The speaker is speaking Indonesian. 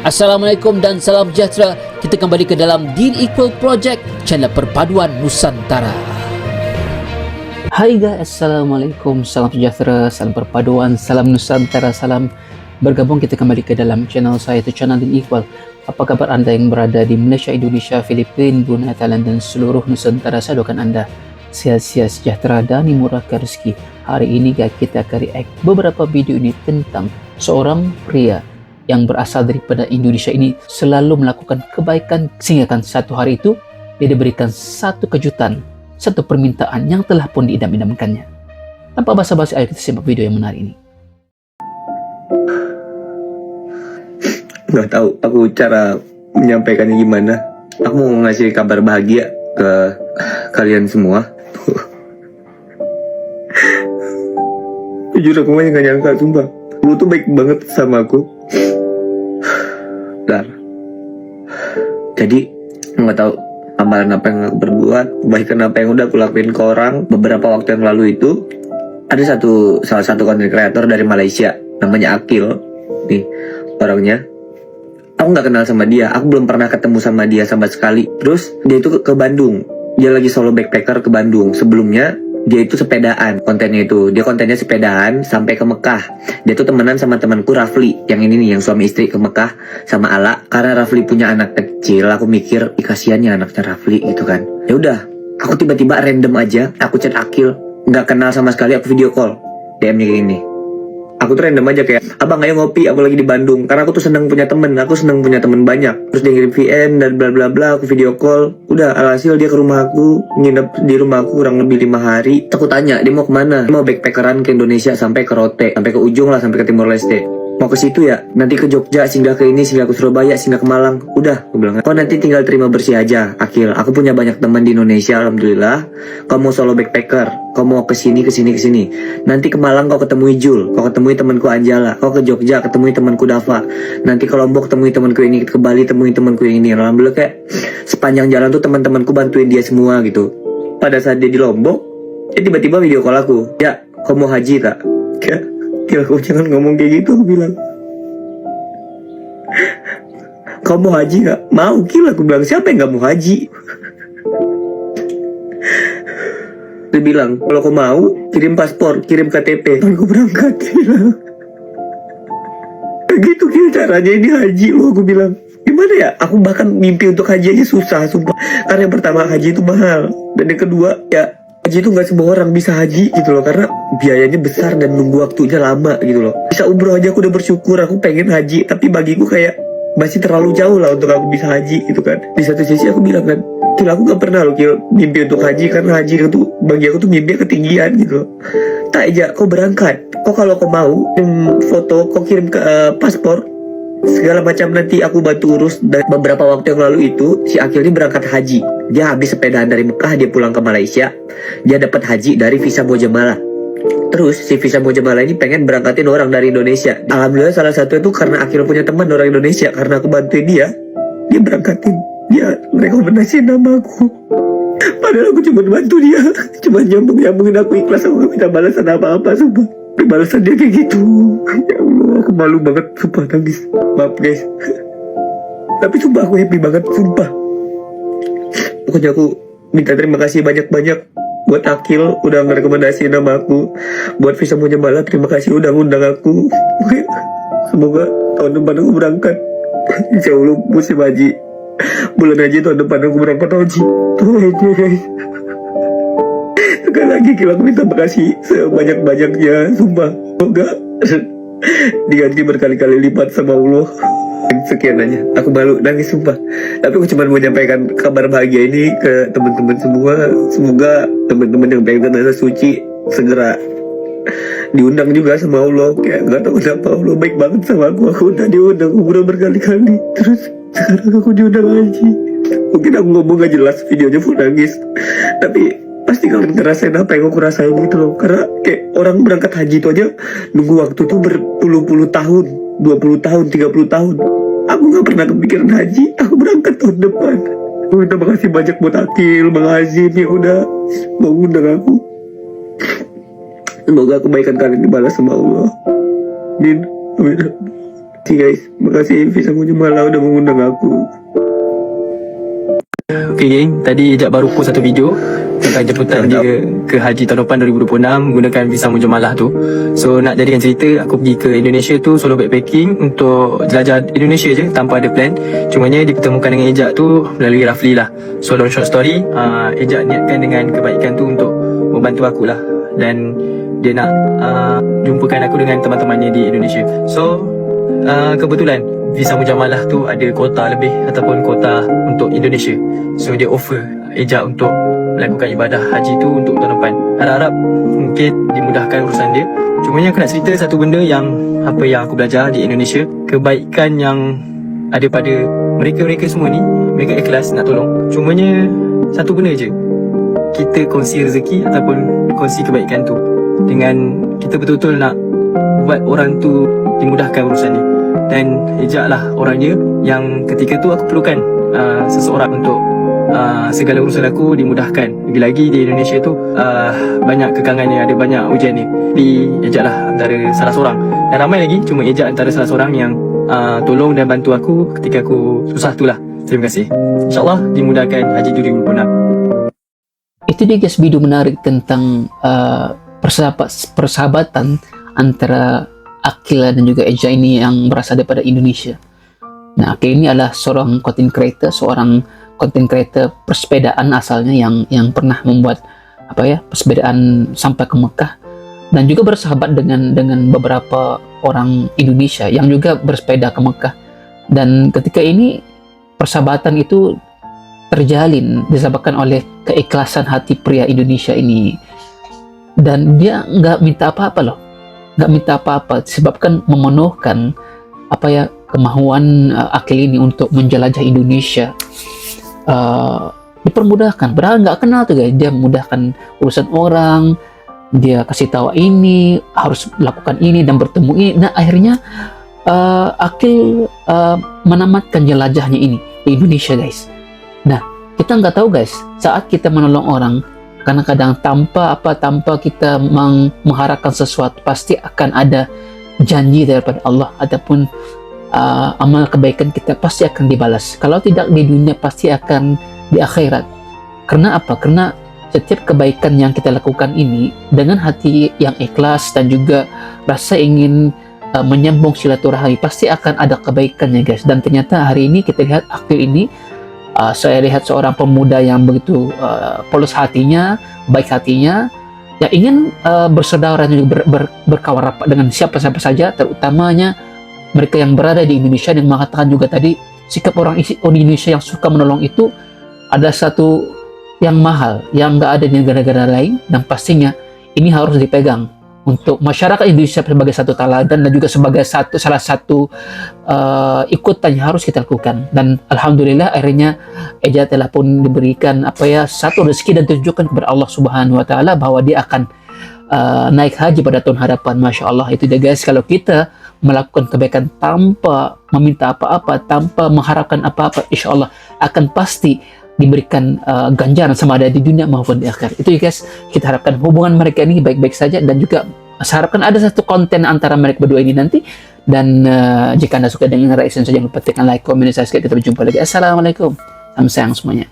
Assalamualaikum dan salam sejahtera. Kita kembali ke dalam Deen Equal Project, channel perpaduan Nusantara. Hai guys, Assalamualaikum, salam sejahtera, salam perpaduan, salam Nusantara, salam bergabung kita kembali ke dalam channel saya, itu channel Deen Equal. Apa kabar anda yang berada di Malaysia, Indonesia, Filipina, Brunei, Thailand dan seluruh Nusantara? Saya doakan anda sehat-sehat, sejahtera dan dimurahkan rezeki. Hari ini guys, kita akan react beberapa video ini tentang seorang pria yang berasal daripada Indonesia ini selalu melakukan kebaikan sehingga kan satu hari itu dia diberikan satu kejutan, satu permintaan yang telah pun diidam-idamkannya. Tanpa basa-basi, ayo kita simak video yang menarik ini. Nggak tahu aku cara menyampaikannya gimana. Aku mau ngasih kabar bahagia ke kalian semua. Jujur aku masih gak nyangka, sumpah. Lu tuh baik banget sama aku. Dar. Jadi nggak tahu amalan apa yang aku berbuat, kebaikan apa yang udah aku lakuin ke orang. Beberapa waktu yang lalu itu ada salah satu content creator dari Malaysia, namanya Akil. Nih orangnya. Aku nggak kenal sama dia, aku belum pernah ketemu sama dia sama sekali. Terus dia itu ke Bandung, dia lagi solo backpacker ke Bandung. Sebelumnya dia itu sepedaan, kontennya sepedaan sampai ke Mekah. Dia tuh temenan sama temanku Rafli, yang ini nih, yang suami istri ke Mekah sama Ala. Karena Rafli punya anak kecil, aku mikir kasihannya anaknya Rafli gitu kan. Ya udah, aku tiba-tiba random aja, aku chat Akil, nggak kenal sama sekali, aku video call, DM-nya kayak gini. Aku tuh random aja kayak, abang ayo ngopi, aku lagi di Bandung. Karena aku tuh seneng punya temen banyak. Terus dia ngirim VN dan bla bla bla, aku video call. Udah, alhasil dia ke rumah aku, nginep di rumah aku kurang lebih 5 hari. Aku tanya, dia mau kemana? Dia mau backpackeran ke Indonesia sampai ke Rote, sampai ke ujung lah, sampai ke Timor Leste. Mau ke situ ya, nanti ke Jogja, singgah ke ini, singgah ke Surabaya, singgah ke Malang. Udah, aku bilang, kau nanti tinggal terima bersih aja, Akil. Aku punya banyak teman di Indonesia, alhamdulillah. Kau mau solo backpacker, kau mau kesini. Nanti ke Malang kau ketemu Ijul, kau ketemu temanku Anjala. Kau ke Jogja ketemu temanku Dava. Nanti ke Lombok temui temanku ini, ke Bali temui temanku ini. Alhamdulillah kayak sepanjang jalan tuh teman-temanku bantuin dia semua gitu. Pada saat dia di Lombok, dia tiba-tiba video call aku. Ya, kau mau haji tak? Kayak kau jangan ngomong kayak gitu, aku bilang. Kau mau haji gak? Mau, gila, aku bilang. Siapa yang gak mau haji? Dia bilang, kalau kau mau, kirim paspor, kirim KTP. Aku berangkat, dia bilang. Gitu caranya ini haji loh, aku bilang. Gimana ya? Aku bahkan mimpi untuk haji aja susah, sumpah. Karena yang pertama, haji itu mahal. Dan yang kedua, ya haji itu gak semua orang bisa haji gitu loh. Karena biayanya besar dan nunggu waktunya lama gitu loh. Bisa umroh aja aku udah bersyukur, aku pengen haji. Tapi bagiku kayak masih terlalu jauh lah untuk aku bisa haji gitu kan. Di satu sisi aku bilang kan, Kil, aku gak pernah loh Kil mimpi untuk haji. Karena haji itu bagi aku tuh mimpi ketinggian gitu loh. Tak aja, kau berangkat. Kau kalau kau mau foto, kau kirim ke paspor, segala macam nanti aku bantu urus. Dan beberapa waktu yang lalu itu si Akil ini berangkat haji. Dia habis sepedaan dari Mekah, dia pulang ke Malaysia. Dia dapat haji dari visa Mojamalah. Terus si visa Mojamalah ini pengen berangkatin orang dari Indonesia. Alhamdulillah salah satu itu karena Akil punya teman orang Indonesia. Karena aku bantuin dia berangkatin. Dia rekomendasiin nama aku. Padahal aku cuma bantu dia, cuma nyambungin aku, ikhlas. Aku gak minta balasan apa-apa, sumpah. Tapi balasan dia kayak gitu. Ya Allah, aku malu banget, sumpah, nangis. Maaf guys. Tapi sumpah aku happy banget, sumpah. Pokoknya aku minta terima kasih banyak-banyak buat Akil udah ngerekomendasiin nama aku. Buat visa Mojamalah, terima kasih udah ngundang aku. Semoga tahun depan aku berangkat. Insya Allah musim haji, bulan haji tahun depan aku berangkat haji. Tuh aja guys. Sekali lagi Kil, aku minta makasih sebanyak-banyaknya, sumpah. Semoga diganti berkali-kali lipat sama Allah. Sekian aja, aku malu nangis sumpah. Tapi aku cuma mau menyampaikan kabar bahagia ini ke teman-teman semua. Semoga teman-teman yang pengen rasa suci segera diundang juga sama Allah. Kayak gak tahu kenapa Allah baik banget sama aku udah diundang umroh berkali-kali. Terus sekarang aku diundang haji. Mungkin aku ngomong gak jelas, videonya full nangis. Tapi pasti kalian ngerasain apa yang aku rasain gitu loh. Karena kayak orang berangkat haji itu aja nunggu waktu tuh berpuluh-puluh tahun, 20 tahun, 30 tahun. Aku gak pernah kepikiran haji, aku berangkat tahun depan. Aku minta makasih banyak buat Akil, Bang Azim yang udah mau undang aku. Semoga kebaikan kalian dibalas sama Allah. Amin. Amin. Makasih guys, makasih Visa Mujamalah udah mengundang aku. Okay geng, tadi Ejak baru post satu video tentang jemputan dia ke haji tahun depan 2026 menggunakan visa Mujamalah tu. So nak jadikan cerita, aku pergi ke Indonesia tu solo backpacking untuk jelajah Indonesia je tanpa ada plan. Cumanya dipertemukan dengan Ejak tu melalui Rafli lah. So long short story, Ejak niatkan dengan kebaikan tu untuk membantu aku lah, dan dia nak jumpakan aku dengan teman-temannya di Indonesia. So kebetulan visa Mujamalah tu ada kuota lebih ataupun kuota untuk Indonesia. So dia offer Ejak untuk melakukan ibadah haji tu untuk tahun depan. Harap-harap mungkin dimudahkan urusan dia. Cumanya aku nak cerita satu benda yang apa yang aku belajar di Indonesia, kebaikan yang ada pada mereka-mereka semua ni. Mereka ikhlas nak tolong. Cumanya satu benda je, kita kongsi rezeki ataupun kongsi kebaikan tu dengan kita betul-betul nak buat orang tu dimudahkan urusan ni. Dan Ejak lah orangnya yang ketika tu aku perlukan seseorang untuk segala urusan aku dimudahkan. Lagi-lagi di Indonesia tu banyak kekangannya, ada banyak ujian ni. Jadi Ejak lah antara salah seorang, dan ramai lagi, cuma Ejak antara salah seorang yang tolong dan bantu aku ketika aku susah tu lah. Terima kasih. InsyaAllah dimudahkan haji 2026. Itu dia guys, video menarik tentang persahabatan antara Akil dan juga Ejak ini yang berasal daripada Indonesia. Nah, Akil ini adalah seorang content creator persepedaan asalnya yang pernah membuat persepedaan sampai ke Mekah, dan juga bersahabat dengan beberapa orang Indonesia yang juga bersepeda ke Mekah. Dan ketika ini persahabatan itu terjalin disebabkan oleh keikhlasan hati pria Indonesia ini, dan dia nggak minta apa-apa loh, nggak minta apa-apa, disebabkan memenuhkan kemauan Akil ini untuk menjelajah Indonesia. Dipermudahkan, padahal nggak kenal tuh guys, dia memudahkan urusan orang, dia kasih tahu ini harus lakukan ini dan bertemu ini. Nah akhirnya Akil menamatkan jelajahnya ini di Indonesia guys. Nah kita nggak tahu guys, saat kita menolong orang, kadang-kadang tanpa kita mengharapkan sesuatu, pasti akan ada janji daripada Allah ataupun amal kebaikan kita pasti akan dibalas. Kalau tidak di dunia, pasti akan di akhirat. Karena apa? Karena setiap kebaikan yang kita lakukan ini dengan hati yang ikhlas dan juga rasa ingin menyambung silaturahmi, pasti akan ada kebaikannya guys. Dan ternyata hari ini kita lihat Akil ini, saya lihat seorang pemuda yang begitu polos hatinya, baik hatinya, yang ingin bersaudara dan juga berkawan rapat dengan siapa-siapa saja, terutamanya mereka yang berada di Indonesia. Dan mengatakan juga tadi, sikap orang Indonesia yang suka menolong itu ada satu yang mahal, yang nggak ada di negara-negara lain, dan pastinya ini harus dipegang untuk masyarakat Indonesia sebagai satu teladan dan juga sebagai salah satu ikutan yang harus kita lakukan. Dan alhamdulillah akhirnya Ejak telah pun diberikan satu rezeki dan tunjukkan kepada Allah Subhanahu Wa Taala bahwa dia akan naik haji pada tahun hadapan. Masya Allah, itu dia guys, kalau kita melakukan kebaikan tanpa meminta apa-apa, tanpa mengharapkan apa-apa, insya Allah akan pasti diberikan ganjaran sama ada di dunia maupun di akhirat. Itu ya guys, kita harapkan hubungan mereka ini baik-baik saja, dan juga saya harapkan ada satu konten antara mereka berdua ini nanti. Dan jika Anda suka dengan Raisin, jangan lupa tekan like, komen, dan subscribe. Kita berjumpa lagi. Assalamualaikum, salam sayang semuanya.